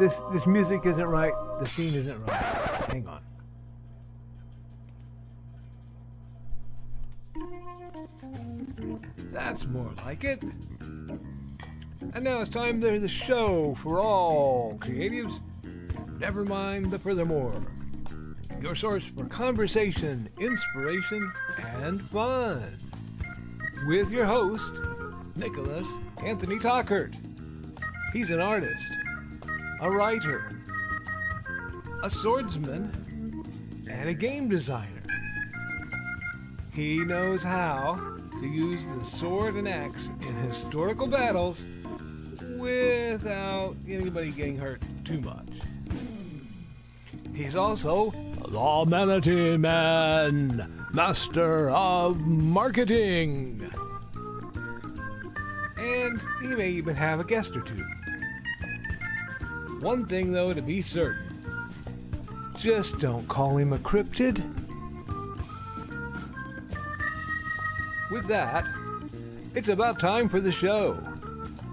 This music isn't right. The scene isn't right. Hang on. That's more like it. And now it's time for the show for all creatives. Nevermind the Furthermore. Your source for conversation, inspiration, and fun. With your host, Nicholas Anthony Tockert. He's an artist, a writer, a swordsman, and a game designer. He knows how to use the sword and axe in historical battles without anybody getting hurt too much. He's also the Manatee Man, master of marketing. And he may even have a guest or two. One thing, though, to be certain. Just don't call him a cryptid. With that, it's about time for the show.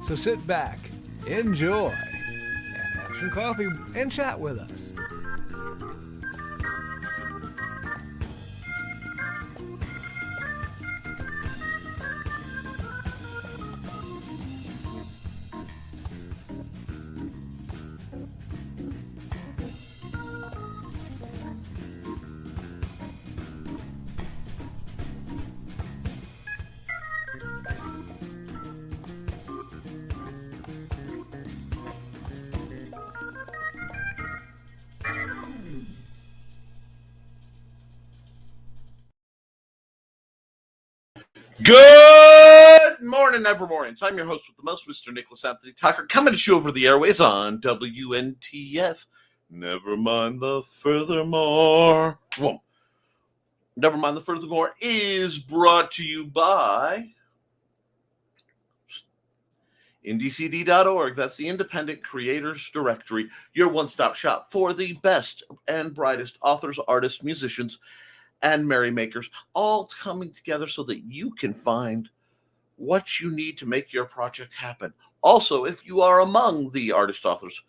So sit back, enjoy, and have some coffee and chat with us. Good morning, Nevermornings. I'm your host with the most, Mr. Nicholas Anthony Tockert, coming to you over the airways on WNTF. Nevermind the Furthermore. Well, Nevermind the Furthermore is brought to you by IndieCD.org. That's the Independent Creators Directory, your one-stop shop for the best and brightest authors, artists, musicians, and merrymakers, all coming together so that you can find what you need to make your project happen. Also, if you are among the artists, authors,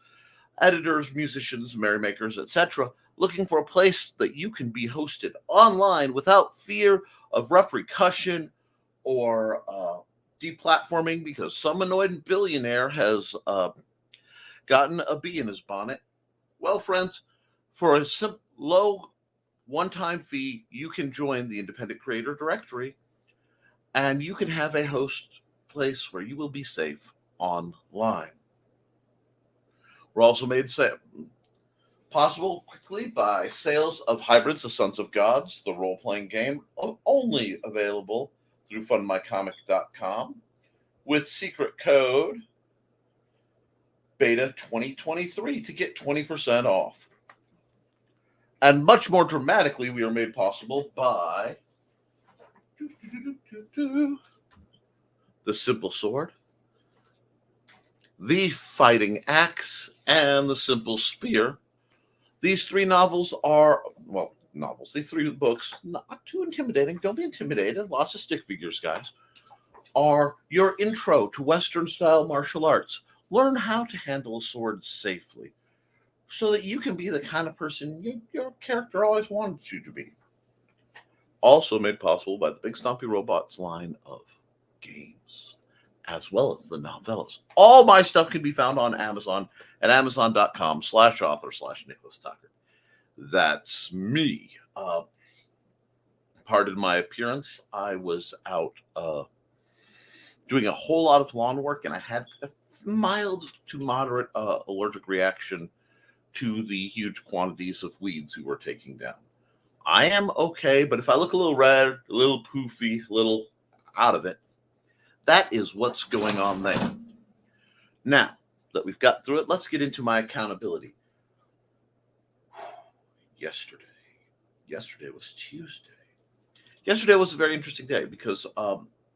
editors, musicians, merrymakers, etc., looking for a place that you can be hosted online without fear of repercussion or deplatforming because some annoyed billionaire has gotten a bee in his bonnet, well, friends, for a low one-time fee, you can join the Independent Creator Directory, and you can have a host place where you will be safe online. We're also made possible quickly by Sales of Hybrids, the Sons of Gods, the role-playing game, only available through fundmycomic.com with secret code Beta 2023 to get 20% off. And much more dramatically, we are made possible by the Simple Sword, the Fighting Axe, and the Simple Spear. These three novels are, these three books, not too intimidating. Don't be intimidated. Lots of stick figures, guys. Are your intro to Western-style martial arts. Learn how to handle a sword safely, so that you can be the kind of person your character always wanted you to be. Also made possible by the Big Stompy Robots line of games, as well as the novellas. All my stuff can be found on Amazon at amazon.com/author/Nicholas Tockert. That's me. Pardon my appearance. I was out doing a whole lot of lawn work, and I had a mild to moderate allergic reaction to the huge quantities of weeds we were taking down. I am okay, but if I look a little red, a little poofy, a little out of it, that is what's going on there. Now that we've got through it, let's get into my accountability. Yesterday was Tuesday. Yesterday was a very interesting day because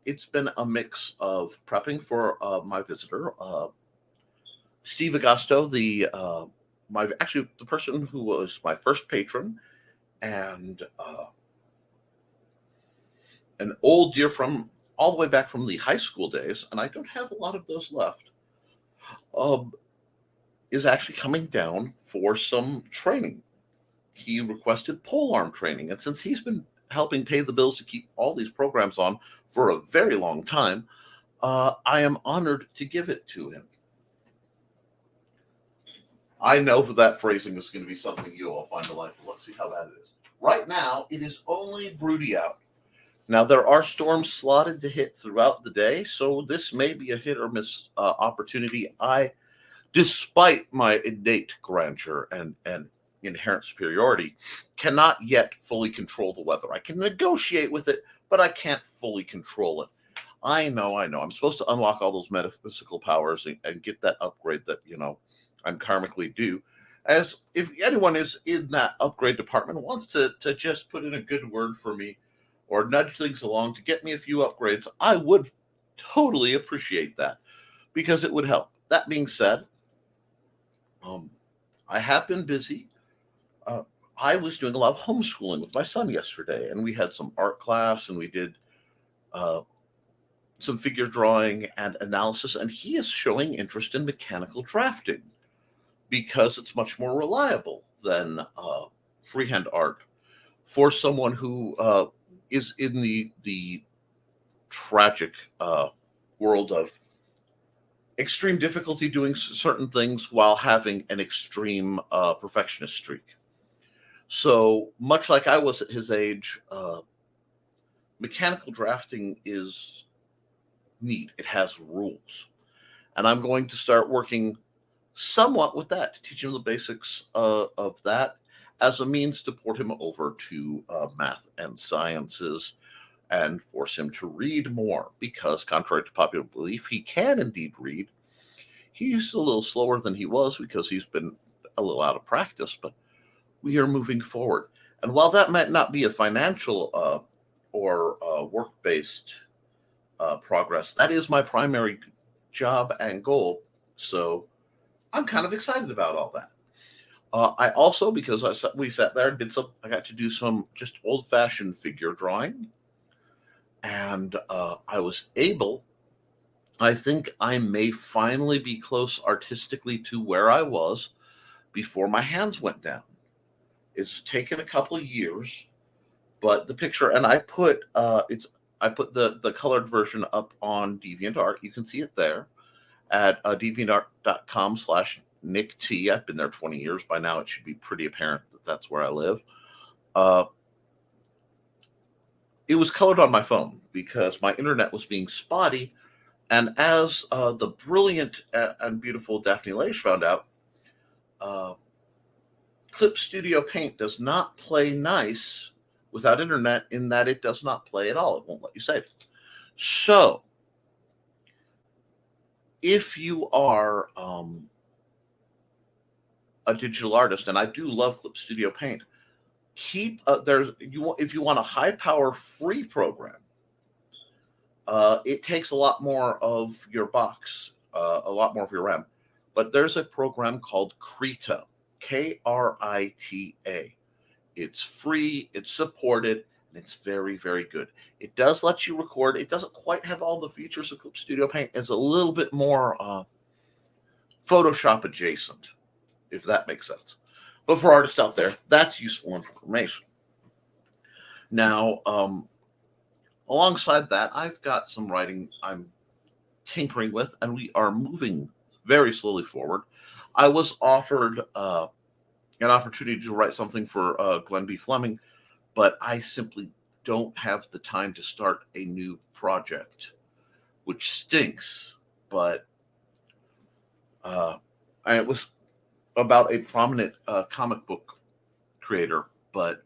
it's been a mix of prepping for my visitor, Steve Agosto, the person who was my first patron, and an old dear from all the way back from the high school days, and I don't have a lot of those left. is actually coming down for some training. He requested polearm training, and since he's been helping pay the bills to keep all these programs on for a very long time, I am honored to give it to him. I know that phrasing is going to be something you all find delightful. Let's see how that is. Right now, it is only broody out. Now, there are storms slotted to hit throughout the day, so this may be a hit or miss opportunity. Despite my innate grandeur and inherent superiority, cannot yet fully control the weather. I can negotiate with it, but I can't fully control it. I know. I'm supposed to unlock all those metaphysical powers and get that upgrade that, I'm karmically due. As if anyone is in that upgrade department wants to just put in a good word for me or nudge things along to get me a few upgrades, I would totally appreciate that because it would help. That being said, um, I have been busy. Uh, I was doing a lot of homeschooling with my son yesterday, and we had some art class, and we did uh, some figure drawing and analysis, and he is showing interest in mechanical drafting because it's much more reliable than freehand art for someone who is in the tragic world of extreme difficulty doing certain things while having an extreme perfectionist streak. So much like I was at his age, mechanical drafting is neat. It has rules, and I'm going to start working somewhat with that to teach him the basics of that as a means to port him over to math and sciences and force him to read more because, contrary to popular belief, he can indeed read. He's a little slower than he was because he's been a little out of practice, but we are moving forward. And while that might not be a financial or work based progress, that is my primary job and goal. So I'm kind of excited about all that. I also, because we sat there and I got to do some just old fashioned figure drawing. And I was able, I think I may finally be close artistically to where I was before my hands went down. It's taken a couple of years, but the picture, and I put the colored version up on DeviantArt. You can see it there at deviantart.com/Nick T. I've been there 20 years. By now, it should be pretty apparent that that's where I live. It was colored on my phone because my internet was being spotty. And as the brilliant and beautiful Daphne Leish found out, Clip Studio Paint does not play nice without internet in that it does not play at all. It won't let you save. So, if you are a digital artist, and I do love Clip Studio Paint, if you want a high power free program, it takes a lot more of your box, a lot more of your RAM. But there's a program called Krita, Krita. It's free, it's supported, and it's very, very good. It does let you record. It doesn't quite have all the features of Clip Studio Paint. It's a little bit more Photoshop adjacent, if that makes sense. But for artists out there, that's useful information. Now, alongside that, I've got some writing I'm tinkering with, and we are moving very slowly forward. I was offered an opportunity to write something for Glenn B. Fleming, but I simply don't have the time to start a new project, which stinks. But it was about a prominent comic book creator, but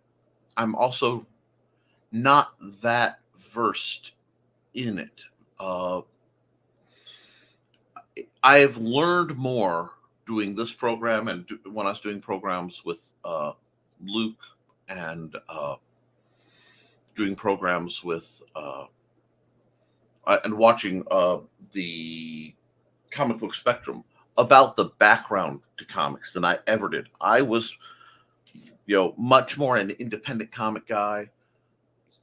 I'm also not that versed in it. I've learned more doing this program and when I was doing programs with Luke and doing programs with and watching the comic book spectrum about the background to comics than I ever did. I was, much more an independent comic guy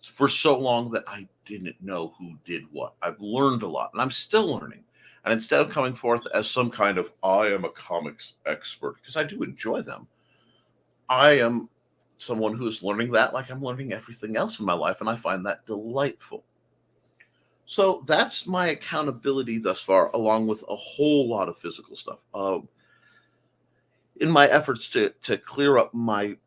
for so long that I didn't know who did what. I've learned a lot, and I'm still learning. And instead of coming forth as some kind of, I am a comics expert, because I do enjoy them, I am someone who's learning that like I'm learning everything else in my life, and I find that delightful. So that's my accountability thus far, along with a whole lot of physical stuff. In my efforts to clear up my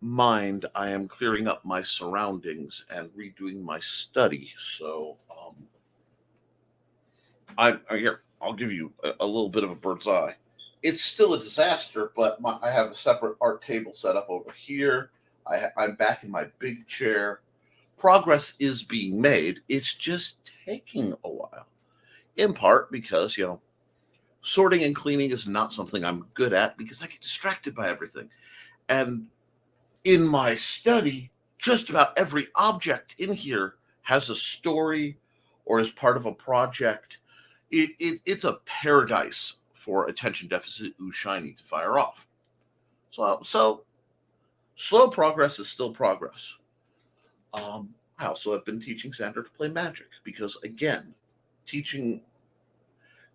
mind, I am clearing up my surroundings and redoing my study. So here, I'll give you a little bit of a bird's eye. It's still a disaster, but I have a separate art table set up over here. I'm back in my big chair. Progress is being made. It's just taking a while, in part because, sorting and cleaning is not something I'm good at because I get distracted by everything. And in my study, just about every object in here has a story or is part of a project. It's a paradise for attention deficit ooh shiny to fire off. So slow progress is still progress. I also have been teaching Xander to play Magic because, again, teaching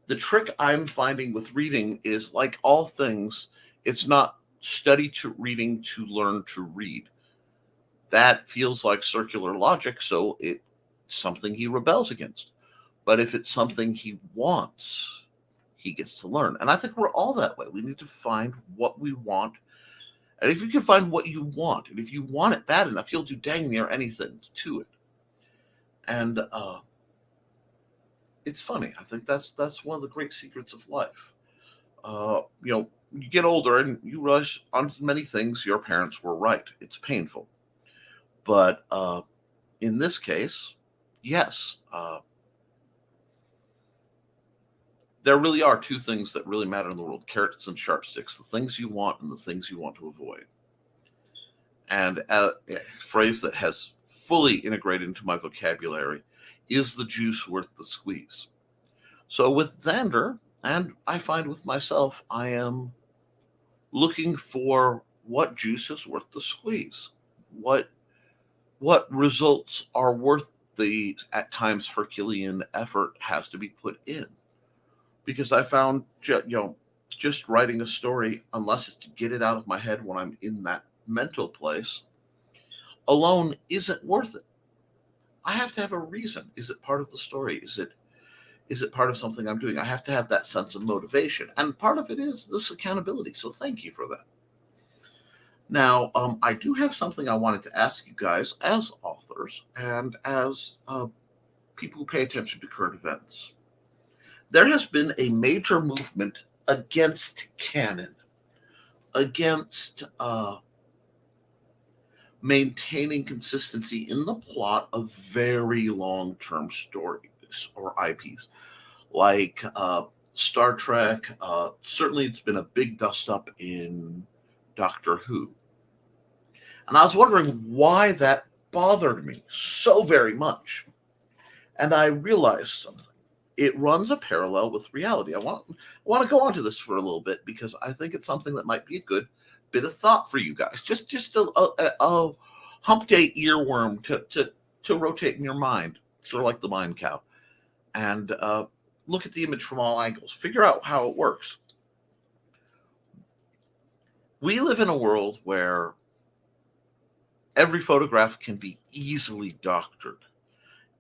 the trick I'm finding with reading is, like all things, it's not study to reading to learn to read. That feels like circular logic, so it's something he rebels against. But if it's something he wants, he gets to learn. And I think we're all that way. We need to find what we want. And if you can find what you want, and if you want it bad enough, you'll do dang near anything to it. And it's funny. I think that's one of the great secrets of life. You get older and you realize on many things your parents were right. It's painful. But in this case, yes, there really are two things that really matter in the world: carrots and sharp sticks, the things you want and the things you want to avoid. And a phrase that has fully integrated into my vocabulary is the juice worth the squeeze. So with Xander, and I find with myself, I am looking for what juice is worth the squeeze. What results are worth the at times Herculean effort has to be put in. Because I found, just writing a story, unless it's to get it out of my head when I'm in that mental place, alone isn't worth it. I have to have a reason. Is it part of the story? Is it part of something I'm doing? I have to have that sense of motivation. And part of it is this accountability. So thank you for that. Now, I do have something I wanted to ask you guys as authors and as people who pay attention to current events. There has been a major movement against canon, against maintaining consistency in the plot of very long-term stories or IPs, like Star Trek. Certainly, it's been a big dust-up in Doctor Who. And I was wondering why that bothered me so very much. And I realized something. It runs a parallel with reality. I want to go on to this for a little bit because I think it's something that might be a good bit of thought for you guys. Just a hump day earworm to rotate in your mind, sort of like the mind cow, and look at the image from all angles. Figure out how it works. We live in a world where every photograph can be easily doctored.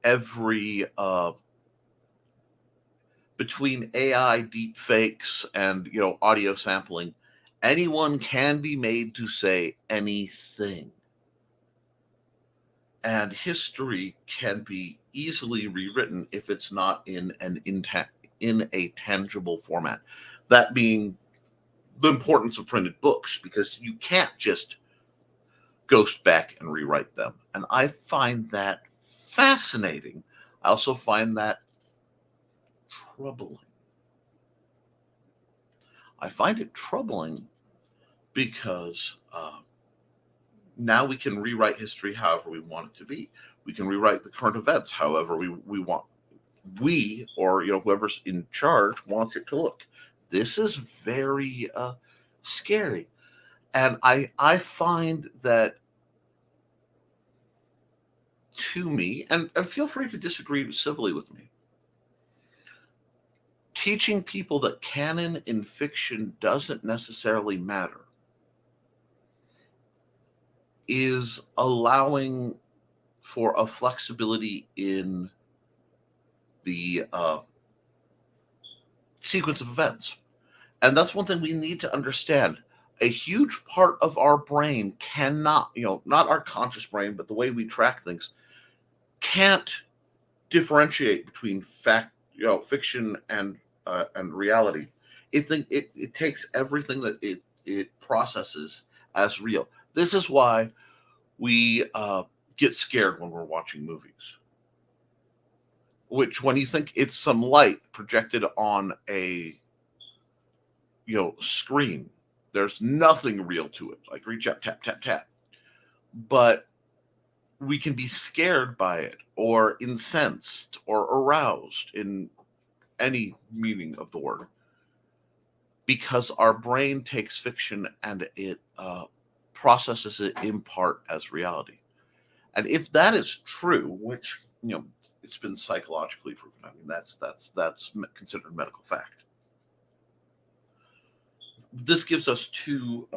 Every between AI deep fakes and audio sampling, anyone can be made to say anything. And history can be easily rewritten if it's not in a tangible format. That being the importance of printed books, because you can't just ghost back and rewrite them. And I find that fascinating. I also find that troubling. I find it troubling because now we can rewrite history however we want it to be. We can rewrite the current events however we want. We, or whoever's in charge, wants it to look. This is very scary. And I find that, to me, and feel free to disagree civilly with me, teaching people that canon in fiction doesn't necessarily matter is allowing for a flexibility in the sequence of events. And that's one thing we need to understand. A huge part of our brain cannot, not our conscious brain, but the way we track things, can't differentiate between fiction and reality. It takes everything that it processes as real. This is why we get scared when we're watching movies. Which, when you think it's some light projected on a screen, there's nothing real to it. Like reach out, tap, tap, tap. But we can be scared by it, or incensed, or aroused in any meaning of the word, because our brain takes fiction and it processes it in part as reality. And if that is true, which it's been psychologically proven, I mean that's considered medical fact. This gives us two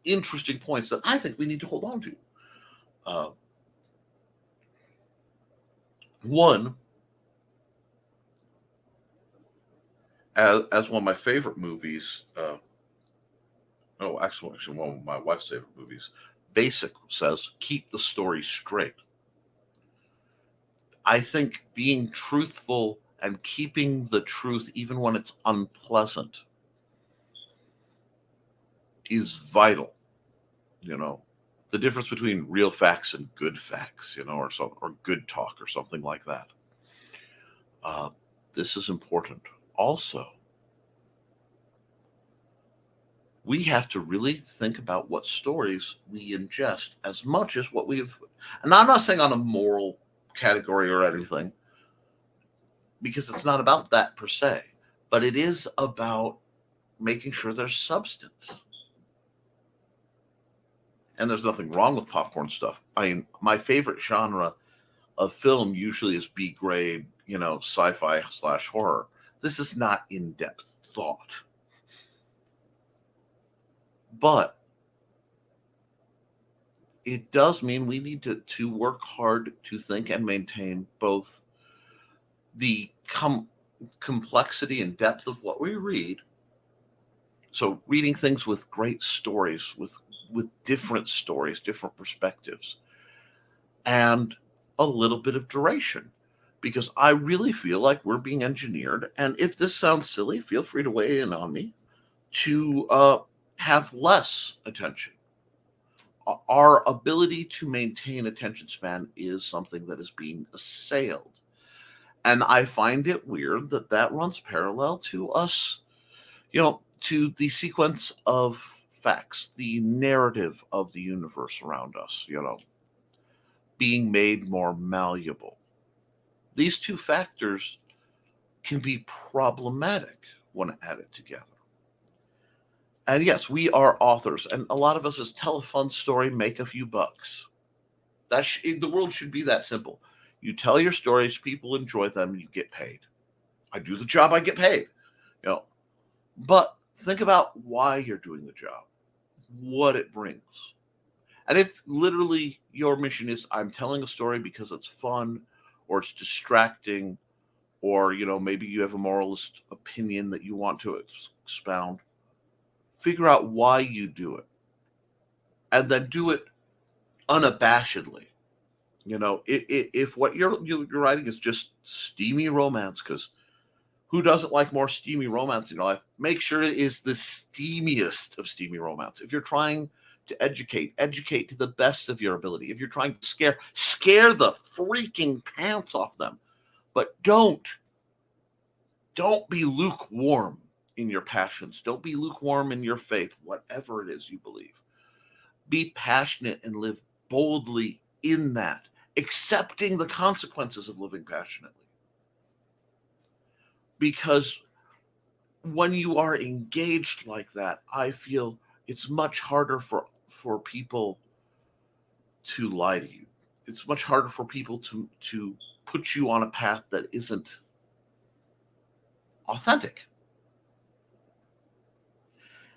interesting points that I think we need to hold on to. One, as one of my favorite movies, actually one of my wife's favorite movies, Basic, says, keep the story straight. I think being truthful and keeping the truth, even when it's unpleasant, is vital. The difference between real facts and good facts, or good talk or something like that. This is important. Also, we have to really think about what stories we ingest as much as what we've. And I'm not saying on a moral category or anything, because it's not about that per se, but it is about making sure there's substance. And there's nothing wrong with popcorn stuff. I mean, my favorite genre of film usually is B grade, sci-fi / horror. This is not in-depth thought. But it does mean we need to work hard to think and maintain both the complexity and depth of what we read. So reading things with great stories, with different stories, different perspectives, and a little bit of duration. Because I really feel like we're being engineered, and if this sounds silly, feel free to weigh in on me, to have less attention. Our ability to maintain attention span is something that is being assailed. And I find it weird that runs parallel to us, to the sequence of facts, the narrative of the universe around us, being made more malleable. These two factors can be problematic when added together. And yes, we are authors, and a lot of us just tell a fun story, make a few bucks. The world should be that simple. You tell your stories, people enjoy them, you get paid. I do the job, I get paid. But think about why you're doing the job, what it brings. And if literally your mission is, I'm telling a story because it's fun, or it's distracting, or maybe you have a moralist opinion that you want to expound, figure out why you do it, and then do it unabashedly. If what you're writing is just steamy romance, because who doesn't like more steamy romance in your life? Make sure it is the steamiest of steamy romance. If you're trying to educate to the best of your ability. If you're trying to scare the freaking pants off them. But don't be lukewarm in your passions. Don't be lukewarm in your faith, whatever it is you believe. Be passionate and live boldly in that, accepting the consequences of living passionately. Because when you are engaged like that, I feel it's much harder for people to lie to you. It's much harder for people to put you on a path that isn't authentic.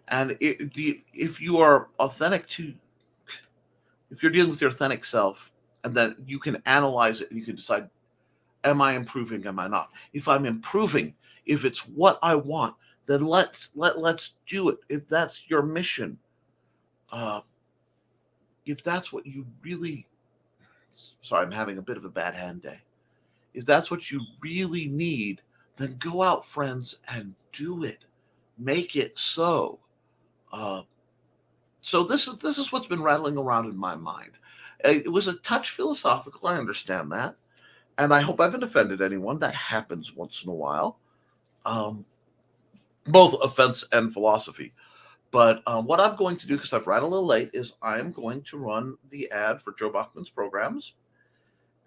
And if you are authentic to, if you're dealing with your authentic self, and then you can analyze it and you can decide, am I improving? Am I not? If I'm improving, if it's what I want, then let's do it. If that's your mission, uh, if that's what you really, sorry, I'm having a bit of a bad hand day. If that's what you really need, then go out, friends, and do it. Make it so. Uh, so this is what's been rattling around in my mind. It was a touch philosophical. I understand that, and I hope I haven't offended anyone. That happens once in a while, both offense and philosophy. But what I'm going to do, because I've ran a little late, is I'm going to run the ad for Joe Bachman's programs,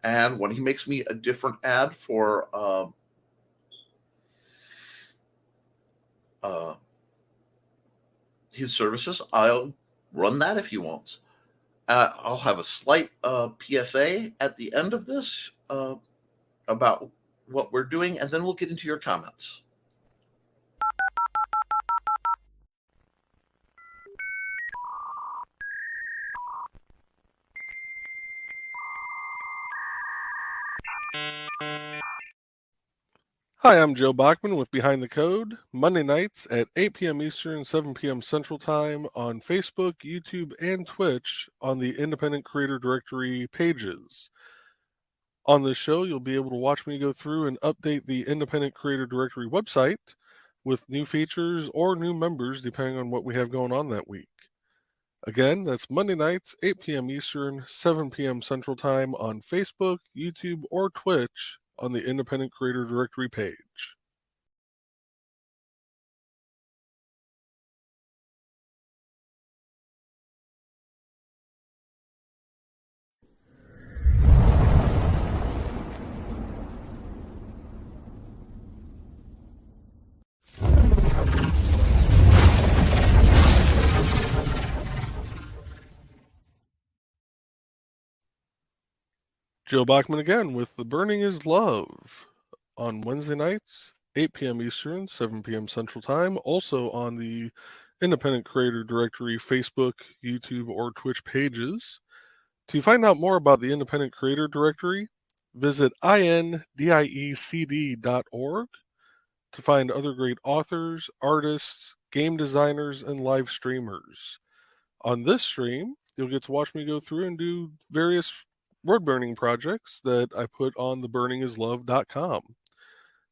and when he makes me a different ad for his services, I'll run that if he wants. I'll have a slight PSA at the end of this about what we're doing, and then we'll get into your comments. Hi, I'm Joe Bachman with Behind the Code, Monday nights at 8 p.m. Eastern, 7 p.m. Central Time on Facebook, YouTube, and Twitch on the Independent Creator Directory pages. On this show, you'll be able to watch me go through and update the Independent Creator Directory website with new features or new members depending on what we have going on that week. Again, that's Monday nights, 8 p.m. Eastern, 7 p.m. Central Time on Facebook, YouTube, or Twitch on the Independent Creator Directory page. Joe Bachman again with The Burning is Love on Wednesday nights, 8 p.m. Eastern, 7 p.m. Central Time, also on the Independent Creator Directory Facebook, YouTube, or Twitch pages. To find out more about the Independent Creator Directory, visit indiecd.org to find other great authors, artists, game designers, and live streamers. On this stream, you'll get to watch me go through and do various word burning projects that I put on theburningislove.com.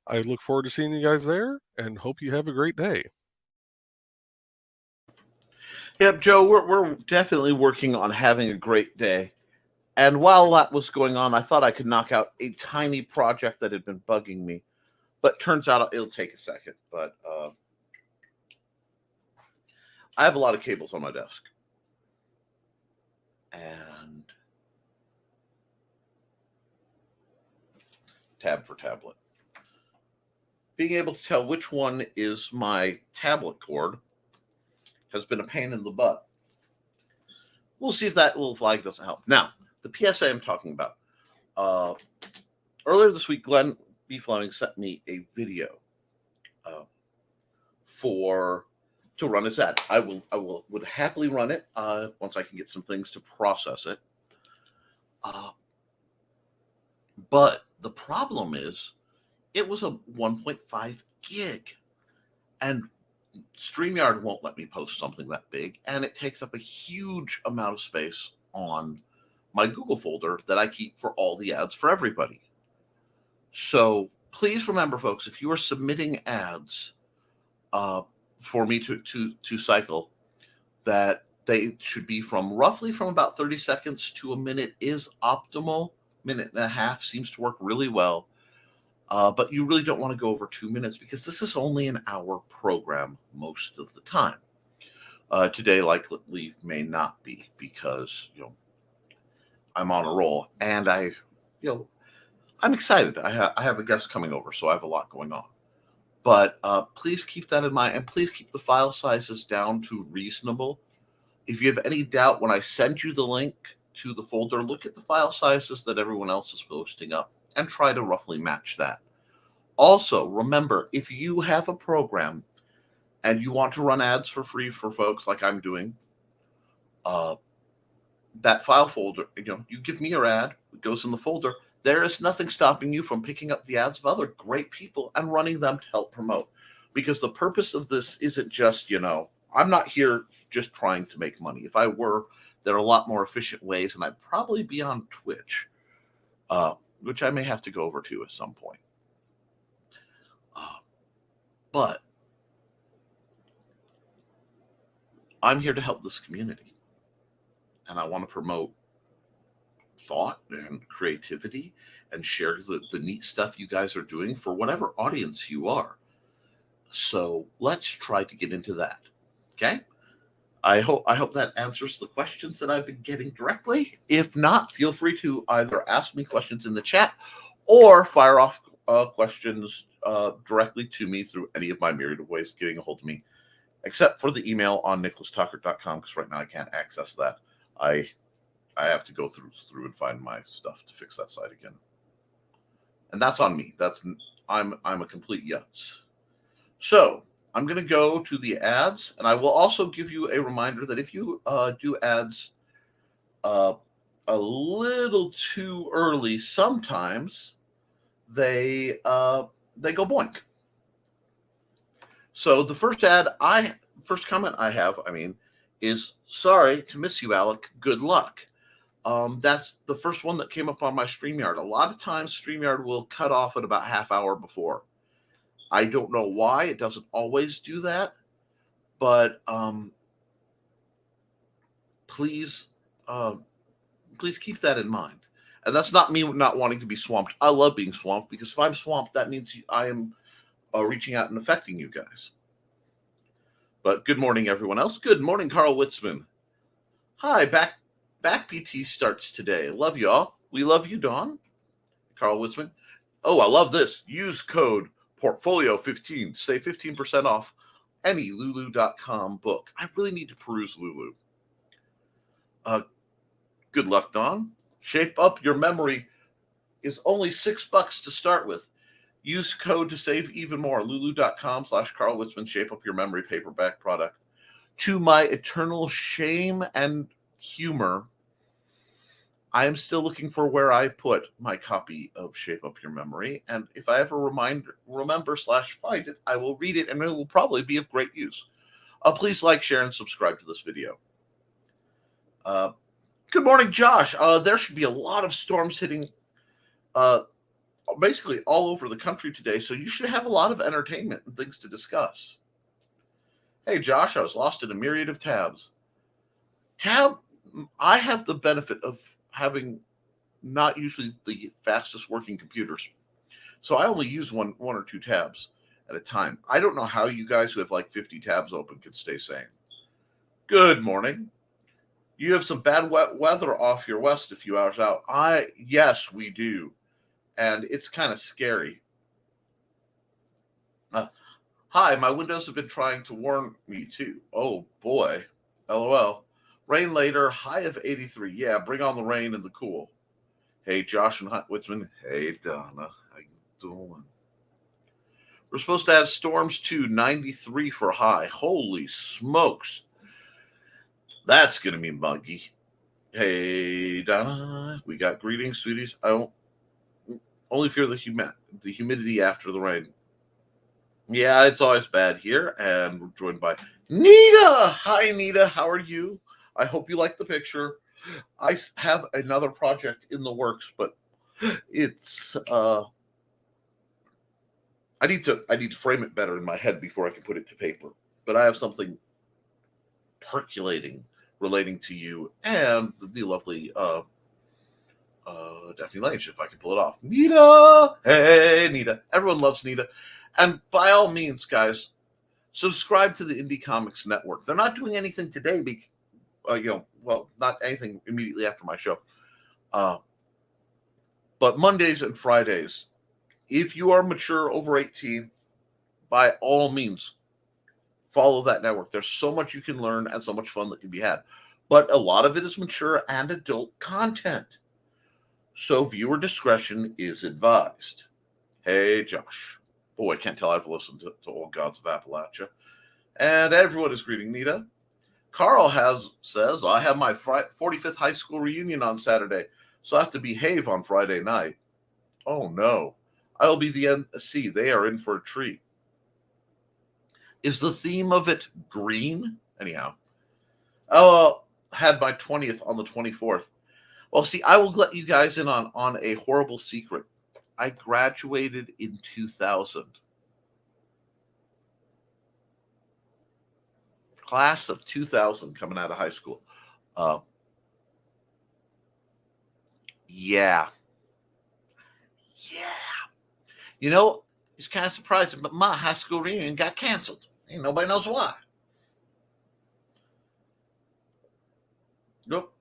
I look forward to seeing you guys there and hope you have a great day. Yep, Joe, we're definitely working on having a great day. And while that was going on, I thought I could knock out a tiny project that had been bugging me. But turns out it'll take a second. But I have a lot of cables on my desk. And tab for tablet. Being able to tell which one is my tablet cord has been a pain in the butt. We'll see if that little flag doesn't help. Now, the PSA I'm talking about. Earlier this week, Glenn B. Fleming sent me a video to run his ad. I would happily run it once I can get some things to process it. But the problem is, it was a 1.5 gig, and StreamYard won't let me post something that big, and it takes up a huge amount of space on my Google folder that I keep for all the ads for everybody. So please remember, folks, if you are submitting ads for me to cycle, that they should be roughly from about 30 seconds to a minute is optimal. Minute and a half seems to work really well. But you really don't want to go over 2 minutes because this is only an hour program most of the time. Today likely may not be because, I'm on a roll and I'm excited. I have a guest coming over, so I have a lot going on. But please keep that in mind, and please keep the file sizes down to reasonable. If you have any doubt, when I send you the link to the folder, look at the file sizes that everyone else is posting up and try to roughly match that. Also, remember, if you have a program and you want to run ads for free for folks like I'm doing, that file folder, you give me your ad, it goes in the folder. There is nothing stopping you from picking up the ads of other great people and running them to help promote. Because the purpose of this isn't just, I'm not here just trying to make money. If I were, there are a lot more efficient ways, and I'd probably be on Twitch, which I may have to go over to at some point. But I'm here to help this community, and I want to promote thought and creativity and share the neat stuff you guys are doing for whatever audience you are. So let's try to get into that. Okay? I hope that answers the questions that I've been getting directly. If not, feel free to either ask me questions in the chat or fire off questions directly to me through any of my myriad of ways of getting a hold of me, except for the email on nicholastockert.com, because right now I can't access that. I have to go through and find my stuff to fix that site again, and that's on me. I'm a complete yutz. So I'm going to go to the ads, and I will also give you a reminder that if you do ads a little too early, sometimes they go boink. So the first comment I have, is sorry to miss you, Alec. Good luck. That's the first one that came up on my StreamYard. A lot of times StreamYard will cut off at about half hour before. I don't know why. It doesn't always do that, but please keep that in mind. And that's not me not wanting to be swamped. I love being swamped, because if I'm swamped, that means I am reaching out and affecting you guys. But good morning, everyone else. Good morning, Carl Witzman. Hi, back PT starts today. Love y'all. We love you, Dawn. Carl Witzman. Oh, I love this. Use code Portfolio15. Save 15% off any Lulu.com book. I really need to peruse Lulu. Good luck, Dawn. Shape Up Your Memory is only $6 to start with. Use code to save even more. Lulu.com/Carl Witzman. Shape Up Your Memory paperback product. To my eternal shame and humor, I am still looking for where I put my copy of Shape Up Your Memory, and if I ever remember/find it, I will read it, and it will probably be of great use. Please like, share, and subscribe to this video. Good morning, Josh. There should be a lot of storms hitting basically all over the country today, so you should have a lot of entertainment and things to discuss. Hey, Josh, I was lost in a myriad of tabs. I have the benefit of having not usually the fastest working computers, so I only use one or two tabs at a time. I don't know how you guys who have like 50 tabs open can stay sane. Good morning. You have some bad weather off your west a few hours out. Yes, we do, and it's kind of scary. Hi, my windows have been trying to warn me too. Oh boy, LOL. Rain later, high of 83. Yeah, bring on the rain and the cool. Hey, Josh and Witzman. Hey, Donna. How you doing? We're supposed to have storms too, 93 for high. Holy smokes. That's going to be muggy. Hey, Donna. We got greetings, sweeties. I only fear the humidity after the rain. Yeah, it's always bad here. And we're joined by Nita. Hi, Nita. How are you? I hope you like the picture. I have another project in the works, but it's I need to frame it better in my head before I can put it to paper. But I have something percolating relating to you and the lovely Daphne Lange, if I can pull it off. Nita! Hey, Nita. Everyone loves Nita. And by all means, guys, subscribe to the Indie Comics Network. They're not doing anything today, not anything immediately after my show. But Mondays and Fridays, if you are mature over 18, by all means, follow that network. There's so much you can learn and so much fun that can be had. But a lot of it is mature and adult content. So viewer discretion is advised. Hey, Josh. Boy, I can't tell I've listened to Old Gods of Appalachia. And everyone is greeting Nita. Carl says, I have my 45th high school reunion on Saturday, so I have to behave on Friday night. Oh no, I'll be the NC. They are in for a treat. Is the theme of it green? Anyhow, I had my 20th on the 24th. Well, see, I will let you guys in on a horrible secret. I graduated in 2000. Class of 2000 coming out of high school. Yeah. You know, it's kind of surprising, but my high school reunion got canceled. Ain't nobody knows why. Nope.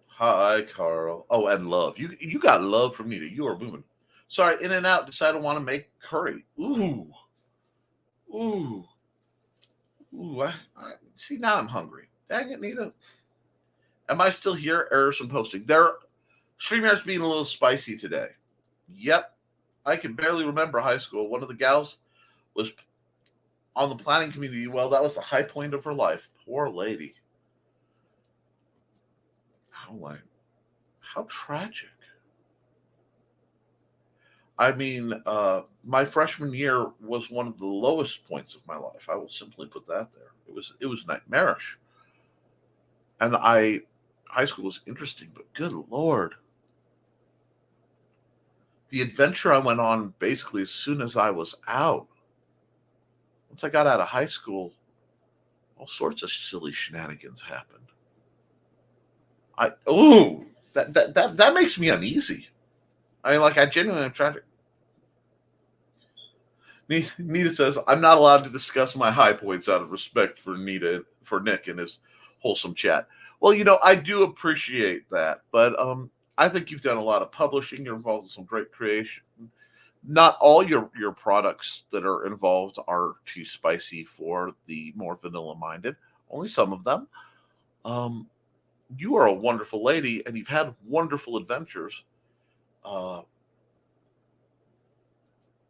Hi, Carl. Oh, and love. You got love from Nita. You are moving. Sorry, In and Out decided to want to make curry. Ooh. I see, now I'm hungry. Dang it, Nita. Am I still here? Errors from posting. StreamYard's being a little spicy today. Yep. I can barely remember high school. One of the gals was on the planning committee. Well, that was the high point of her life. Poor lady. How tragic. I mean, my freshman year was one of the lowest points of my life. I will simply put that there. It was nightmarish. And high school was interesting, but good Lord. The adventure I went on basically as soon as I was out. Once I got out of high school, all sorts of silly shenanigans happened. That makes me uneasy. I mean, like, I genuinely am trying to. Nita says, I'm not allowed to discuss my high points out of respect for Nick and his wholesome chat. Well, I do appreciate that, but I think you've done a lot of publishing. You're involved in some great creation. Not all your products that are involved are too spicy for the more vanilla-minded. Only some of them. You are a wonderful lady, and you've had wonderful adventures.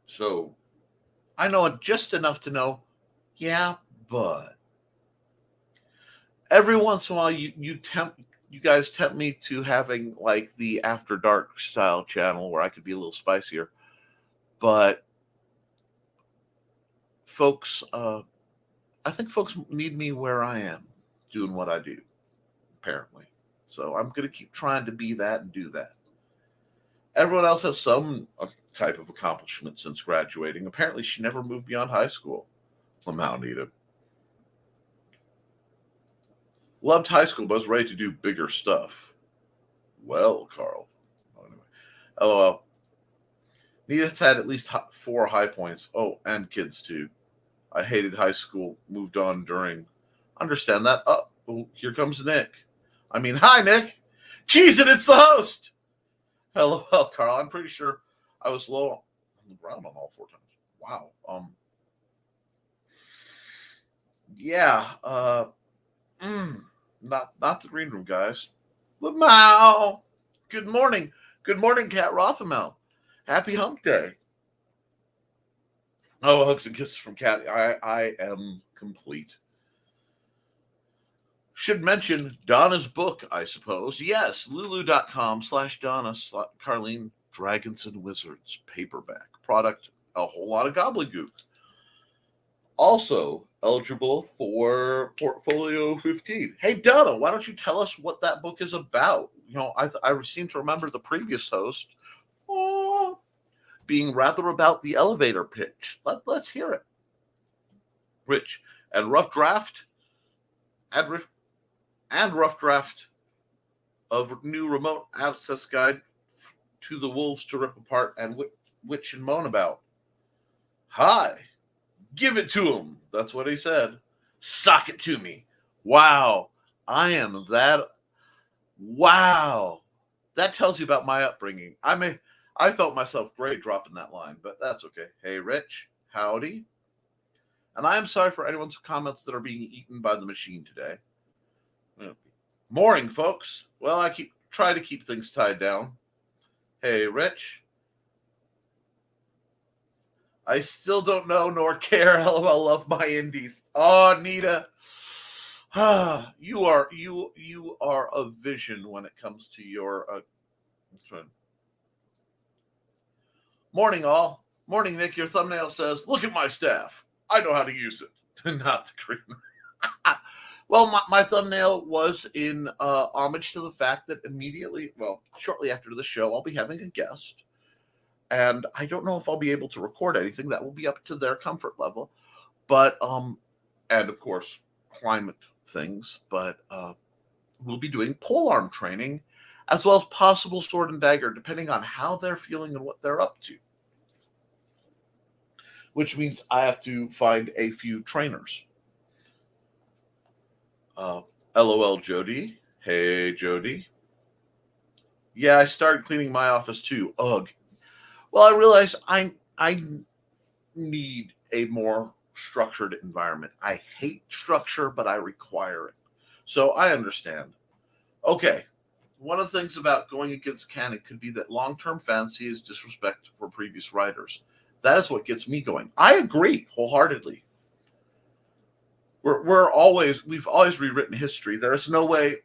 So I know just enough to know, yeah, but every once in a while you guys tempt me to having like the After Dark style channel where I could be a little spicier. But folks, I think folks need me where I am, doing what I do, apparently. So I'm going to keep trying to be that and do that. Everyone else has some type of accomplishment since graduating. Apparently, she never moved beyond high school. Somehow, Nita. Loved high school, but was ready to do bigger stuff. Well, Carl. Anyway. LOL. Nita's had at least 4 high points. Oh, and kids, too. I hated high school, moved on during. Understand that. Oh, here comes Nick. I mean, hi, Nick. Jeez, and it's the host. Hello, Carl. I'm pretty sure I was low on the ground on all 4 times. Wow. Yeah. Not the green room, guys. Lamau. Good morning. Good morning, Kat Rothamel. Happy hump day. Oh, hugs and kisses from Kat. I am complete. Should mention Donna's book, I suppose. Yes, lulu.com/Donna, Carlene, Dragons and Wizards, paperback. Product, a whole lot of gobbledygook. Also eligible for Portfolio 15. Hey, Donna, why don't you tell us what that book is about? I seem to remember the previous host being rather about the elevator pitch. Let's hear it. Rich and rough draft rough draft of new remote access guide to the wolves to rip apart and witch and moan about. Hi, give it to him. That's what he said. Sock it to me. Wow, I am that. Wow, that tells you about my upbringing. I felt myself great dropping that line, but that's okay. Hey, Rich, howdy. And I am sorry for anyone's comments that are being eaten by the machine today. Morning, folks. Well, I try to keep things tied down. Hey, Rich. I still don't know nor care. LOL, love my indies. Oh, Nita. You are a vision when it comes to your morning all. Morning, Nick. Your thumbnail says, look at my staff. I know how to use it. Not the cream. Well, my thumbnail was in homage to the fact that shortly after the show, I'll be having a guest. And I don't know if I'll be able to record anything. That will be up to their comfort level. But, and of course, climate things. But we'll be doing polearm training as well as possible sword and dagger, depending on how they're feeling and what they're up to. Which means I have to find a few trainers. LOL, Jody. Hey, Jody. Yeah, I started cleaning my office too. Ugh. Well, I realize I need a more structured environment. I hate structure, but I require it. So I understand. Okay. One of the things about going against canon could be that long-term fantasy is disrespect for previous writers. That is what gets me going. I agree wholeheartedly. We've always rewritten history. There is no way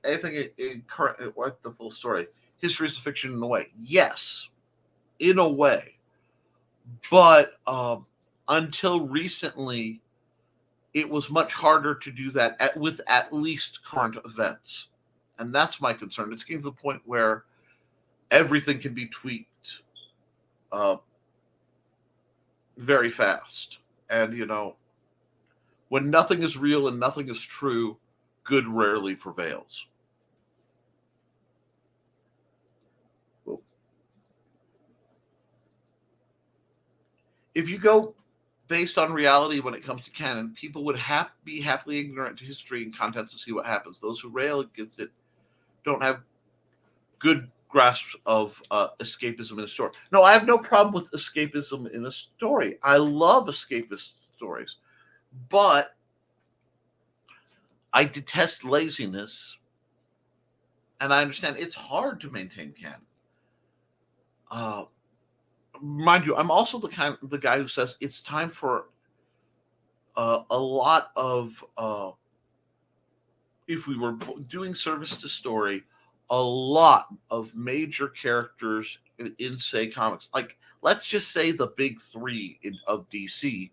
anything in current. What the full story? History is fiction in a way. Yes, in a way, but until recently, it was much harder to do that with at least current events, and that's my concern. It's getting to the point where everything can be tweaked very fast, and when nothing is real and nothing is true, good rarely prevails. If you go based on reality when it comes to canon, people would be happily ignorant to history and contents to see what happens. Those who rail against it don't have good grasp of escapism in a story. No, I have no problem with escapism in a story. I love escapist stories. But I detest laziness, and I understand it's hard to maintain canon. Mind you, I'm also the guy who says it's time for a lot of if we were doing service to story, a lot of major characters in say comics, like let's just say the big three of DC,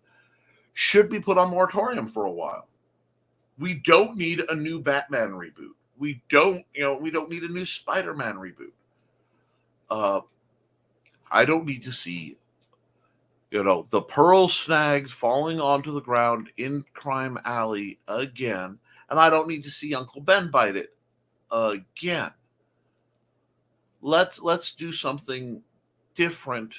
should be put on moratorium for a while. We don't need a new Batman reboot. We don't need a new Spider-Man reboot. I don't need to see, the pearl snagged falling onto the ground in Crime Alley again, and I don't need to see Uncle Ben bite it again. Let's do something different.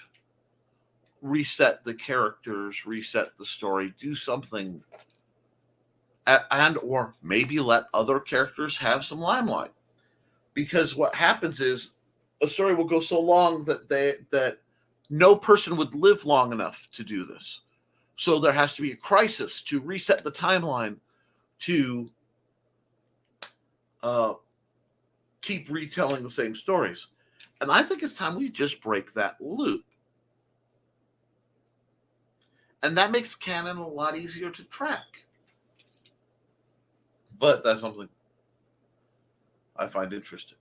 Reset the characters, reset the story, do something, and or maybe let other characters have some limelight. Because what happens is a story will go so long that no person would live long enough to do this. So there has to be a crisis to reset the timeline to keep retelling the same stories. And I think it's time we just break that loop. And that makes canon a lot easier to track. But that's something I find interesting.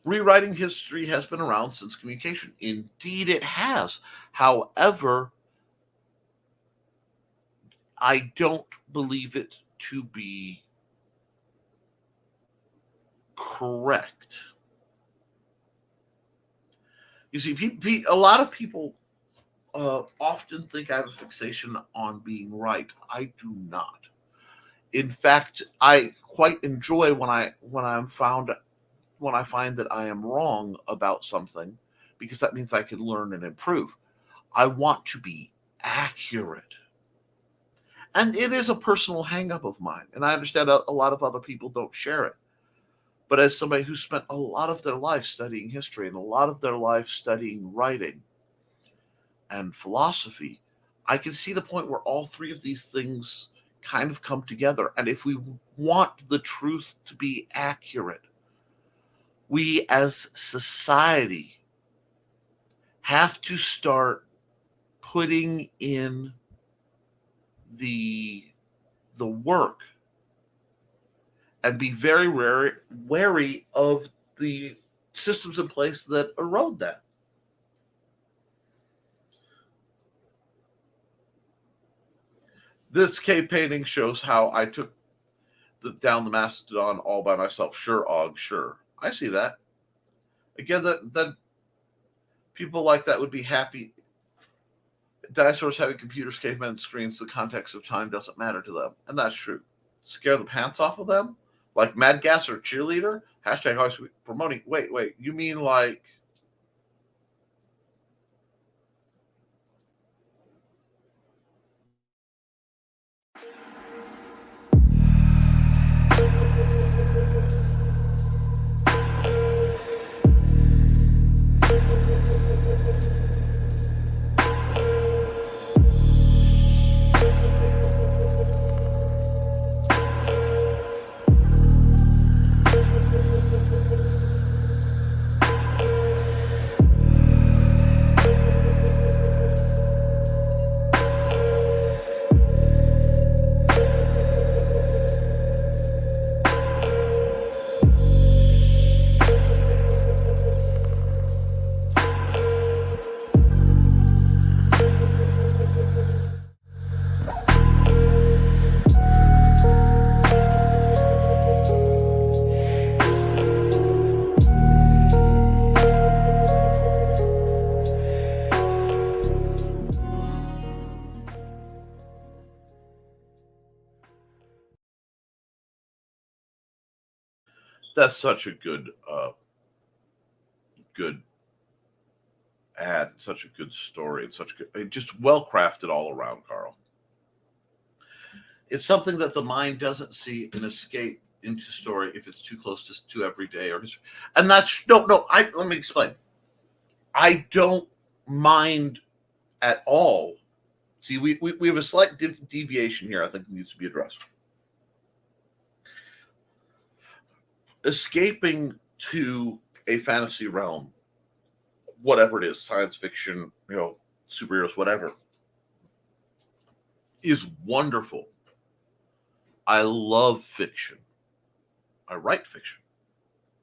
Rewriting history has been around since communication. Indeed, it has. However, I don't believe it to be correct. You see, a lot of people often think I have a fixation on being right. I do not. In fact, I quite enjoy when I find that I am wrong about something, because that means I can learn and improve. I want to be accurate. And it is a personal hang-up of mine. And I understand a lot of other people don't share it. But as somebody who spent a lot of their life studying history and a lot of their life studying writing and philosophy, I can see the point where all three of these things kind of come together. And if we want the truth to be accurate, we as society have to start putting in the work and be very wary of the systems in place that erode that. This cave painting shows how I took down the mastodon all by myself. Sure, Og, sure. I see that. Again, that people like that would be happy. Dinosaurs having computers, cavemen screens, the context of time doesn't matter to them. And that's true. Scare the pants off of them? Like Mad Gas or Cheerleader? Hashtag always promoting. Wait. You mean like... That's such a good ad, such a good story, and such good, just well crafted all around, Carl. It's something that the mind doesn't see an escape into story if it's too close to everyday or history. And that's no. Let me explain. I don't mind at all. See, we have a slight deviation here. I think needs to be addressed. Escaping to a fantasy realm, whatever it is, science fiction, superheroes, whatever, is wonderful. I love fiction. I write fiction.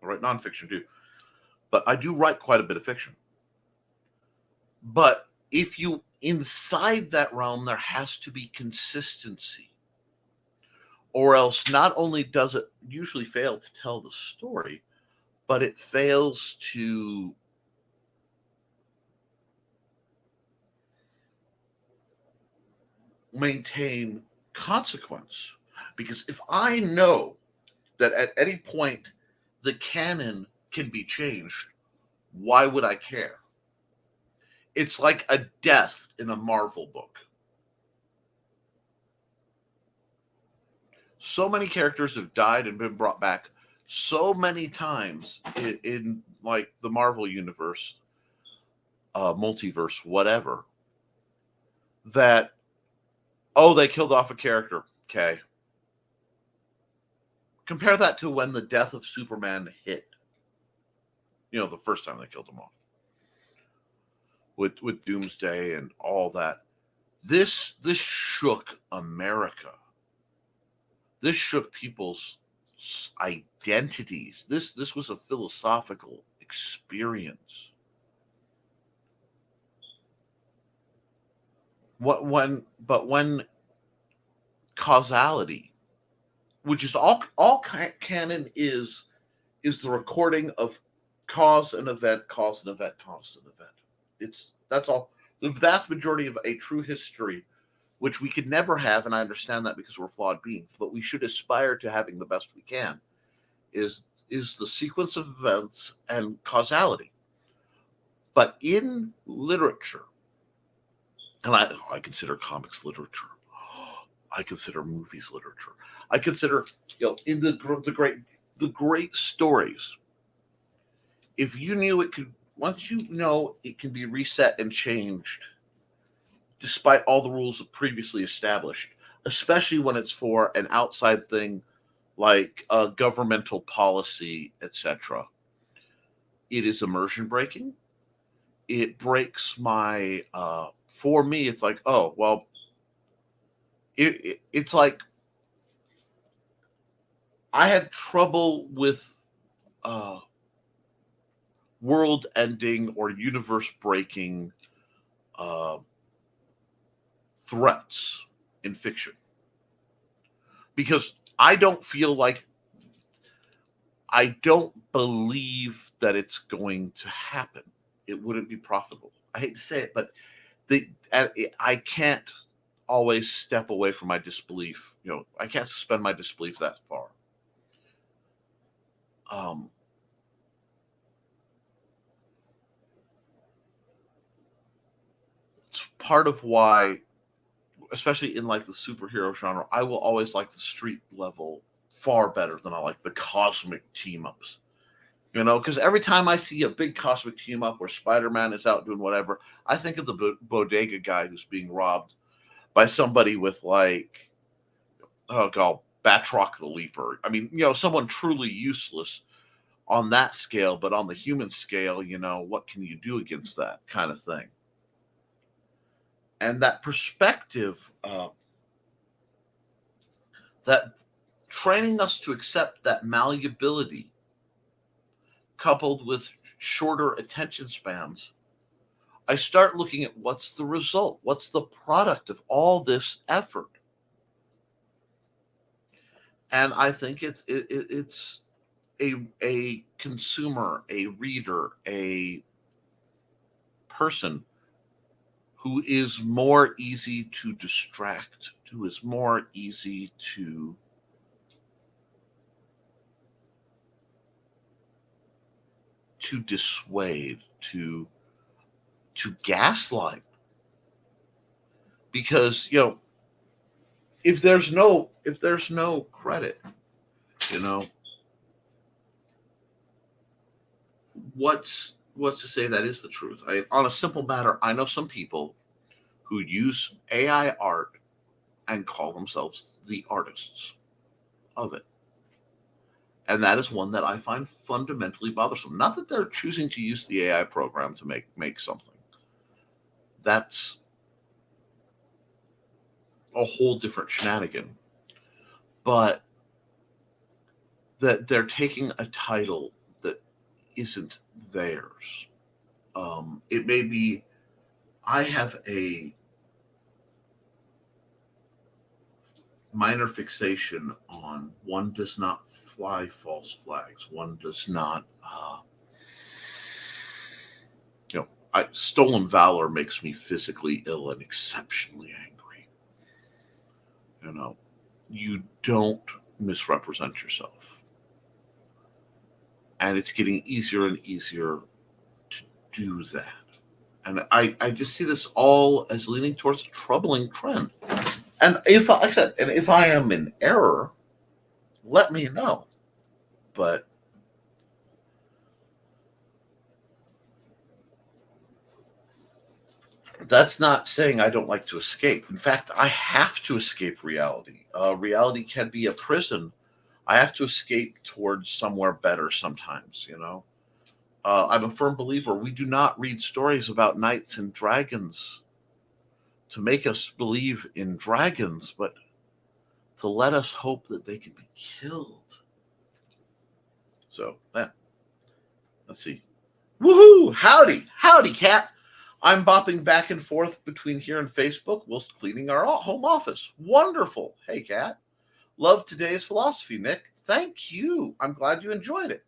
I write nonfiction too. But I do write quite a bit of fiction. But if you inside that realm, there has to be consistency. Or else not only does it usually fail to tell the story, but it fails to maintain consequence. Because if I know that at any point the canon can be changed, why would I care? It's like a death in a Marvel book. So many characters have died and been brought back so many times in like the Marvel universe, multiverse, whatever, that, they killed off a character. Okay. Compare that to when the death of Superman hit. The first time they killed him off. With Doomsday and all that. This shook America. This shook people's identities. This was a philosophical experience. When causality, which is all canon is the recording of cause and event, cause and event, cause and event. That's all. The vast majority of a true history, which we could never have, and I understand that because we're flawed beings, but we should aspire to having the best we can, is the sequence of events and causality. But in literature, and I consider comics literature, I consider movies literature, I consider, in the great stories, if you knew it could, once you know it can be reset and changed, despite all the rules previously established, especially when it's for an outside thing like governmental policy, etc. It is immersion breaking. it breaks my, for me, it's like, oh, well, it's like I had trouble with world ending or universe breaking uh, threats in fiction because I don't believe that it's going to happen. It wouldn't be profitable. I hate to say it, but I can't always step away from my disbelief. I can't suspend my disbelief that far. It's part of why, especially in like the superhero genre, I will always like the street level far better than I like the cosmic team ups. Because every time I see a big cosmic team up where Spider-Man is out doing whatever, I think of the bodega guy who's being robbed by somebody with like, oh god, Batroc the Leaper. I mean, someone truly useless on that scale, but on the human scale, what can you do against that kind of thing? And that perspective, that training us to accept that malleability coupled with shorter attention spans, I start looking at what's the result, what's the product of all this effort. And I think it's a consumer, a reader, a person who is more easy to distract, who is more easy to dissuade, to gaslight. Because, if there's no credit, what's to say that is the truth? On a simple matter, I know some people who use AI art and call themselves the artists of it. And that is one that I find fundamentally bothersome. Not that they're choosing to use the AI program to make something. That's a whole different shenanigan. But that they're taking a title that isn't theirs. It may be, I have a minor fixation on one does not fly false flags. One does not, stolen valor makes me physically ill and exceptionally angry. You don't misrepresent yourself. And it's getting easier and easier to do that. And I just see this all as leaning towards a troubling trend. And if I am in error, let me know. But that's not saying I don't like to escape. In fact, I have to escape reality. Reality can be a prison. I have to escape towards somewhere better sometimes, I'm a firm believer we do not read stories about knights and dragons to make us believe in dragons, but to let us hope that they can be killed. So, let's see. Woohoo! Howdy, Cat. I'm bopping back and forth between here and Facebook whilst cleaning our home office. Wonderful. Hey, Cat. Love today's philosophy, Nick. Thank you. I'm glad you enjoyed it.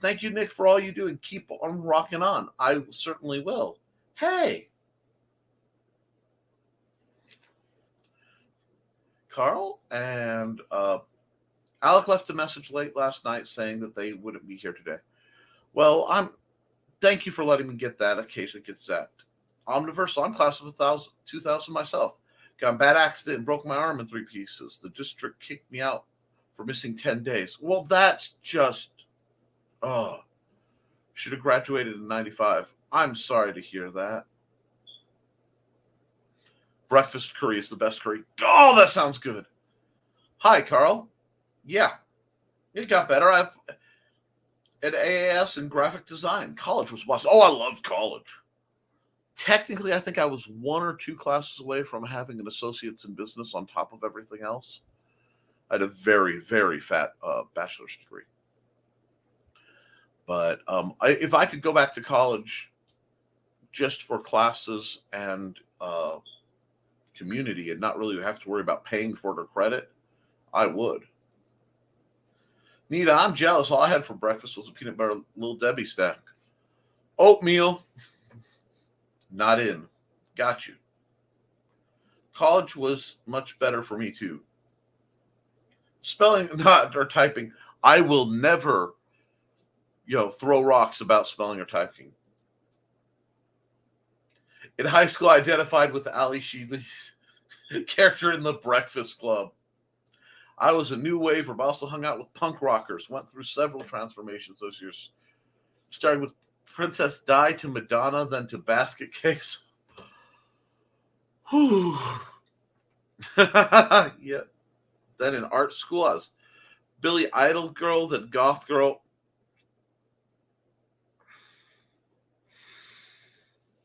Thank you, Nick, for all you do and keep on rocking on. I certainly will. Hey. Carl and Alec left a message late last night saying that they wouldn't be here today. Well, thank you for letting me get that in case it gets zapped. Omniverse, I'm class of 2000 myself. Got in a bad accident and broke my arm in 3 pieces. The district kicked me out for missing 10 days. Well, that's just, should have graduated in 95. I'm sorry to hear that. Breakfast curry is the best curry. Oh, that sounds good. Hi, Carl. Yeah, it got better. I've an AAS in graphic design. College was awesome. Oh, I loved college. Technically, I think I was 1 or 2 classes away from having an associate's in business on top of everything else. I had a very, very fat bachelor's degree. But if I could go back to college just for classes and community and not really have to worry about paying for it or credit, I would. Nita, I'm jealous. All I had for breakfast was a peanut butter Little Debbie stack. Oatmeal, not in. Got you. College was much better for me too. Spelling not or typing. I will never, throw rocks about spelling or typing. In high school, I identified with Ali Sheedley's character in The Breakfast Club. I was a new waver, but also hung out with punk rockers. Went through several transformations those years, starting with Princess Di to Madonna, then to Basket Case. Yeah. Then in art school, I was Billy Idol girl, then goth girl.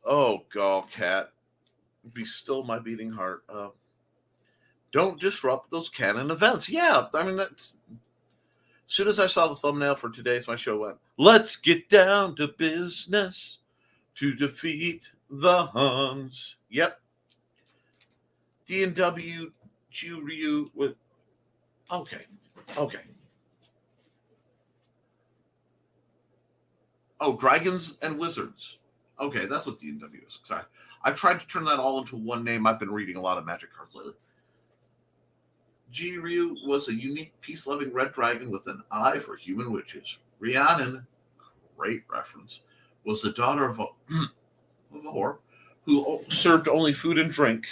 Oh, God, cat. Be still my beating heart. Don't disrupt those canon events. Yeah, I mean, that's... As soon as I saw the thumbnail for today's my show went, let's get down to business to defeat the Huns. Yep. D&W Juryu with... Okay. Oh, Dragons and Wizards. Okay, that's what D&W is. Sorry. I tried to turn that all into one name. I've been reading a lot of Magic cards lately. Jiryu was a unique, peace-loving red dragon with an eye for human witches. Rhiannon, great reference, was the daughter of a whore who served only food and drink.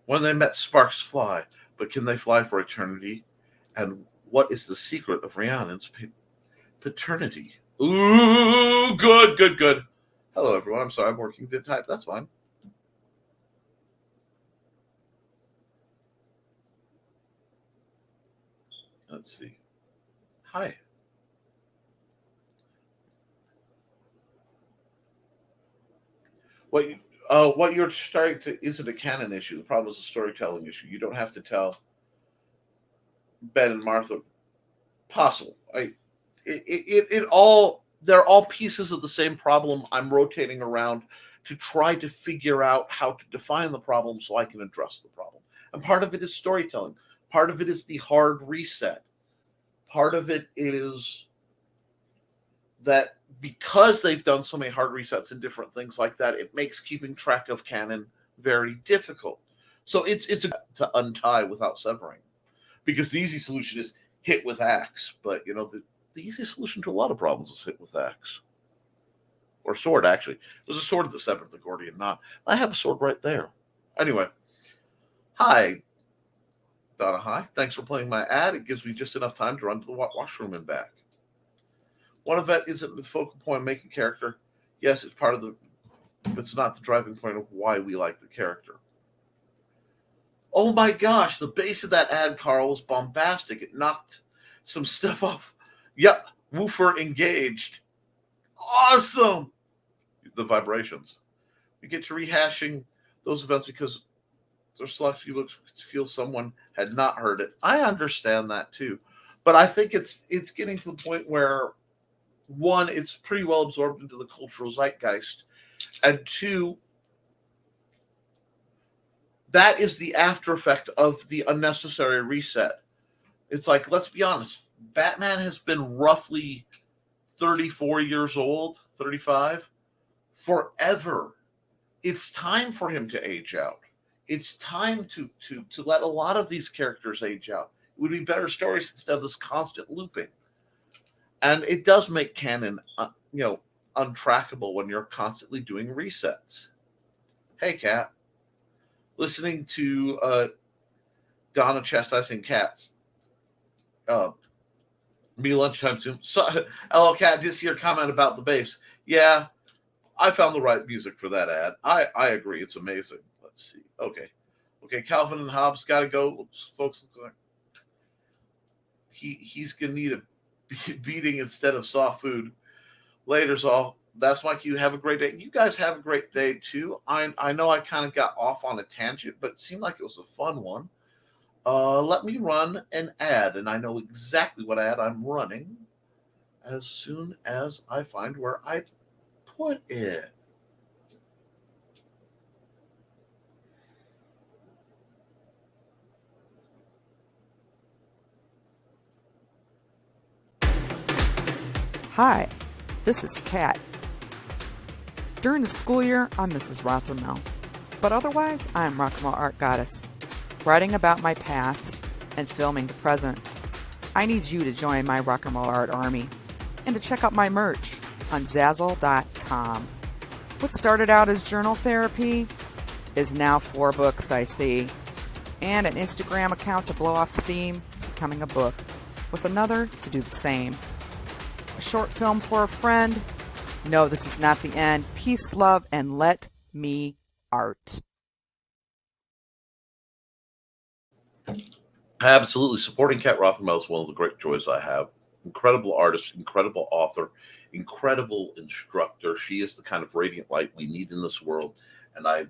When they met, sparks fly, but can they fly for eternity? And what is the secret of Rhiannon's paternity? Ooh, good. Hello, everyone. I'm sorry I'm working the type. That's fine. Let's see. Hi. What you're starting to isn't a canon issue. The problem is a storytelling issue. You don't have to tell Ben and Martha. Possible. They're all pieces of the same problem. I'm rotating around to try to figure out how to define the problem so I can address the problem. And part of it is storytelling. Part of it is the hard reset. Part of it is that because they've done so many hard resets and different things like that, it makes keeping track of canon very difficult. So it's to untie without severing. Because the easy solution is hit with axe. But, the easy solution to a lot of problems is hit with axe. Or sword, actually. There's a sword that severed the Gordian knot. I have a sword right there. Anyway. Hi. Donna, hi. Thanks for playing my ad. It gives me just enough time to run to the washroom and back. One event isn't the focal point of making character. Yes, it's part of it's not the driving point of why we like the character. Oh my gosh, the base of that ad, Carl, was bombastic. It knocked some stuff off. Yep, woofer engaged. Awesome! The vibrations. We get to rehashing those events because there's select few feel someone had not heard it. I understand that too. But I think it's getting to the point where, one, it's pretty well absorbed into the cultural zeitgeist. And two, that is the after effect of the unnecessary reset. It's like, let's be honest, Batman has been roughly 34 years old, 35, forever. It's time for him to age out. It's time to let a lot of these characters age out. It would be better stories instead of this constant looping. And it does make canon, untrackable when you're constantly doing resets. Hey, Kat. Listening to Donna chastising cats. Be lunchtime soon. So, hello, Kat. Did see your comment about the bass? Yeah, I found the right music for that ad. I agree. It's amazing. Let's see. Okay. Calvin and Hobbes got to go. Folks, he's gonna need a beating instead of soft food. Later's all. that's Mike. You have a great day. You guys have a great day too. I know I kind of got off on a tangent, but it seemed like it was a fun one. Let me run an ad, and I know exactly what ad I'm running as soon as I find where I put it. Hi, this is Kat. During the school year, I'm Mrs. Rothermel, but otherwise, I'm Rock and Roll Art Goddess, writing about my past and filming the present. I need you to join my Rock and Roll Art army and to check out my merch on Zazzle.com. What started out as journal therapy is now 4 books, I see, and an Instagram account to blow off steam, becoming a book, with another to do the same. A short film for a friend. No, this is not the end. Peace, love, and let me art. Absolutely. Supporting Kat Rothermel is one of the great joys I have. Incredible artist, incredible author, incredible instructor. She is the kind of radiant light we need in this world. And I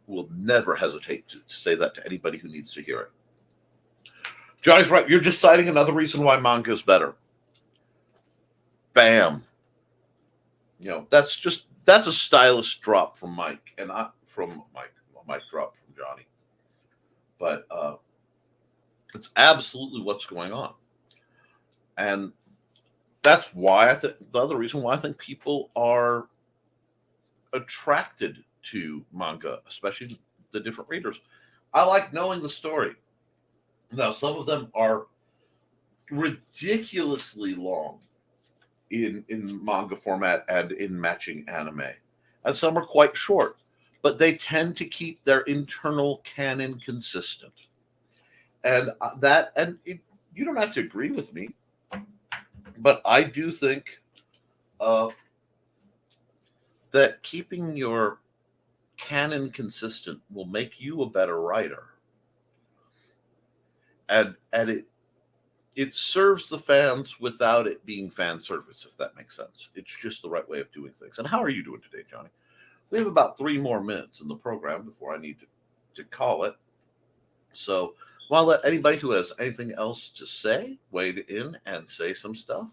will never hesitate to say that to anybody who needs to hear it. Johnny's right. You're just citing another reason why manga is better. Bam. That's a stylist drop from Mike, and not from Mike. Well, Mike drop from Johnny. But it's absolutely what's going on. And that's why the other reason why I think people are attracted to manga, especially the different readers. I like knowing the story. Now, some of them are ridiculously long in manga format and in matching anime, and some are quite short, but they tend to keep their internal canon consistent. And you don't have to agree with me, but I do think that keeping your canon consistent will make you a better writer, and it serves the fans without it being fan service, if that makes sense. It's just the right way of doing things. And how are you doing today, Johnny? We have about 3 more minutes in the program before I need to call it. So I want to let anybody who has anything else to say wade in and say some stuff.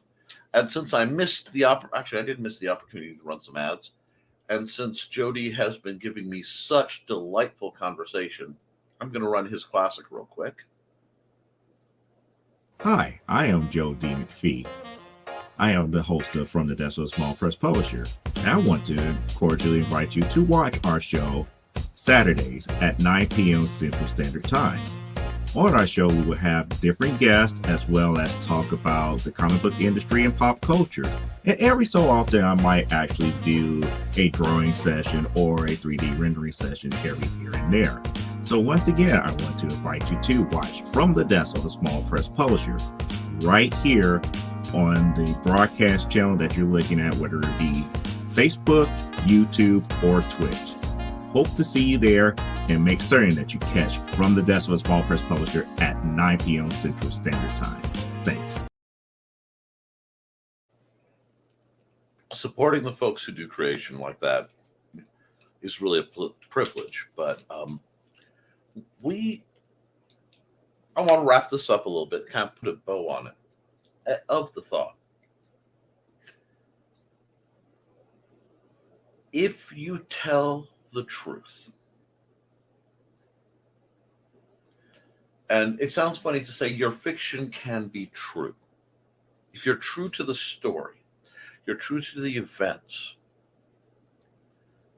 And since I missed actually I did miss the opportunity to run some ads. And since Jody has been giving me such delightful conversation, I'm going to run his classic real quick. Hi, I am Joe D. McPhee. I am the host of From the Desk of a Small Press Publisher, and I want to cordially invite you to watch our show Saturdays at 9 p.m. Central Standard Time. On our show, we will have different guests as well as talk about the comic book industry and pop culture. And every so often, I might actually do a drawing session or a 3D rendering session every here and there. So once again, I want to invite you to watch From the Desk of a Small Press Publisher right here on the broadcast channel that you're looking at, whether it be Facebook, YouTube, or Twitch. Hope to see you there, and make certain that you catch From the Desk of a Small Press Publisher at 9 p.m. Central Standard Time. Thanks. Supporting the folks who do creation like that is really a privilege, but I want to wrap this up a little bit, kind of put a bow on it, of the thought. If you tell the truth, and it sounds funny to say your fiction can be true. If you're true to the story, you're true to the events,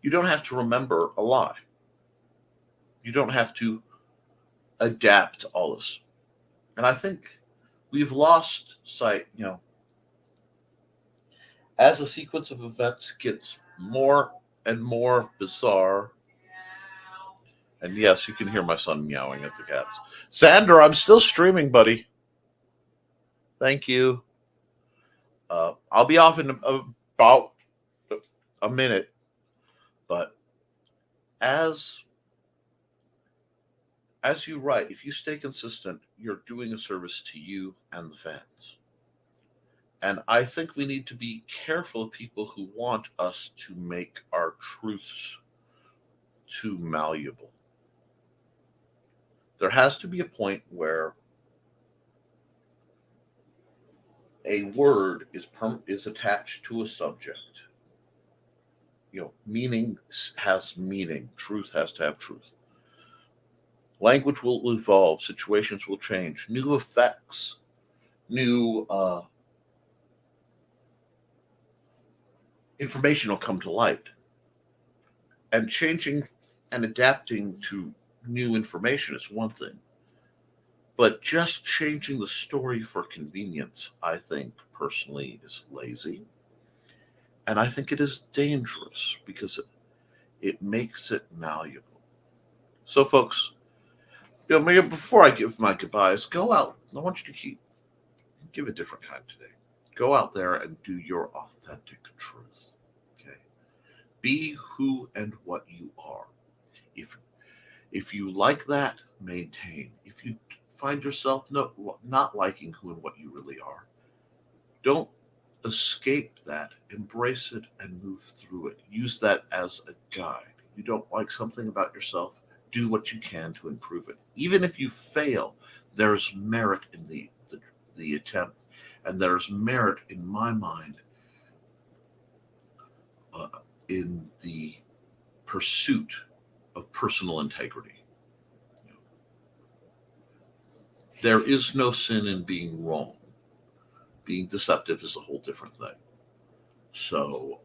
you don't have to remember a lie. You don't have to adapt all this. And I think we've lost sight, as a sequence of events gets more and more bizarre. And yes, you can hear my son meowing at the cats. Sander, I'm still streaming, buddy. Thank you. I'll be off in about a minute. But as you write, if you stay consistent, you're doing a service to you and the fans. And I think we need to be careful of people who want us to make our truths too malleable. There has to be a point where a word is attached to a subject. Meaning has meaning. Truth has to have truth. Language will evolve. Situations will change. New effects, new information will come to light. And changing and adapting to new information is one thing. But just changing the story for convenience, I think, personally, is lazy. And I think it is dangerous because it makes it malleable. So, folks, maybe before I give my goodbyes, go out. I want you to give a different kind today. Go out there and do your authentic truth. Okay? Be who and what you are. If you like that, maintain. If you find yourself not liking who and what you really are, don't escape that. Embrace it and move through it. Use that as a guide. You don't like something about yourself, do what you can to improve it. Even if you fail, there's merit in the attempt, and there's merit in my mind in the pursuit of personal integrity. There is no sin in being wrong. Being deceptive is a whole different thing. So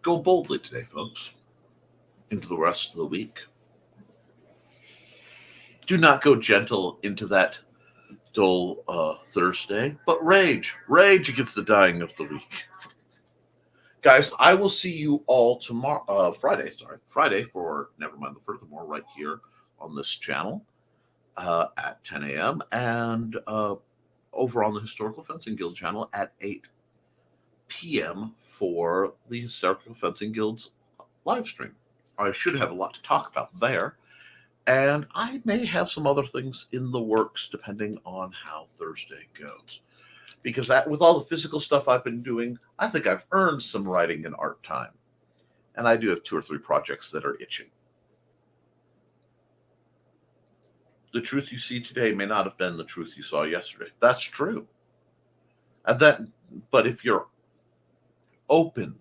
go boldly today, folks, into the rest of the week. Do not go gentle into that dull Thursday, but rage against the dying of the week. Guys, I will see you all tomorrow, Friday for Nevermind the Furthermore, right here on this channel at 10 a.m. and over on the Historical Fencing Guild channel at 8 p.m. for the Historical Fencing Guild's live stream. I should have a lot to talk about there, and I may have some other things in the works depending on how Thursday goes. Because with all the physical stuff I've been doing, I think I've earned some writing and art time. And I do have 2 or 3 projects that are itching. The truth you see today may not have been the truth you saw yesterday. That's true. But if you're open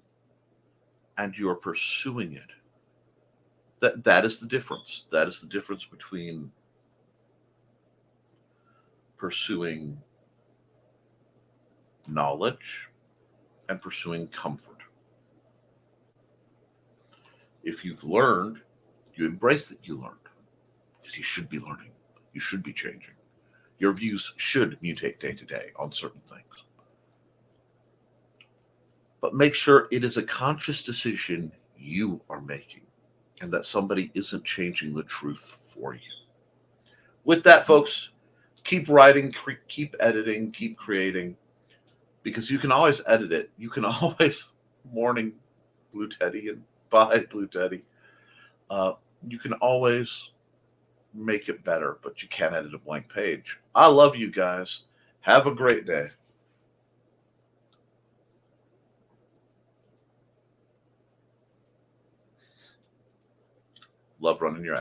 and you're pursuing it, that is the difference. That is the difference between pursuing knowledge and pursuing comfort. If you've learned, you embrace that you learned, because you should be learning. You should be changing. Your views should mutate day to day on certain things. But make sure it is a conscious decision you are making and that somebody isn't changing the truth for you. With that, folks, keep writing, keep editing, keep creating, because you can always edit it. You can always morning Blue Teddy and bye Blue Teddy. You can always make it better, but you can't edit a blank page. I love you guys. Have a great day. Love running your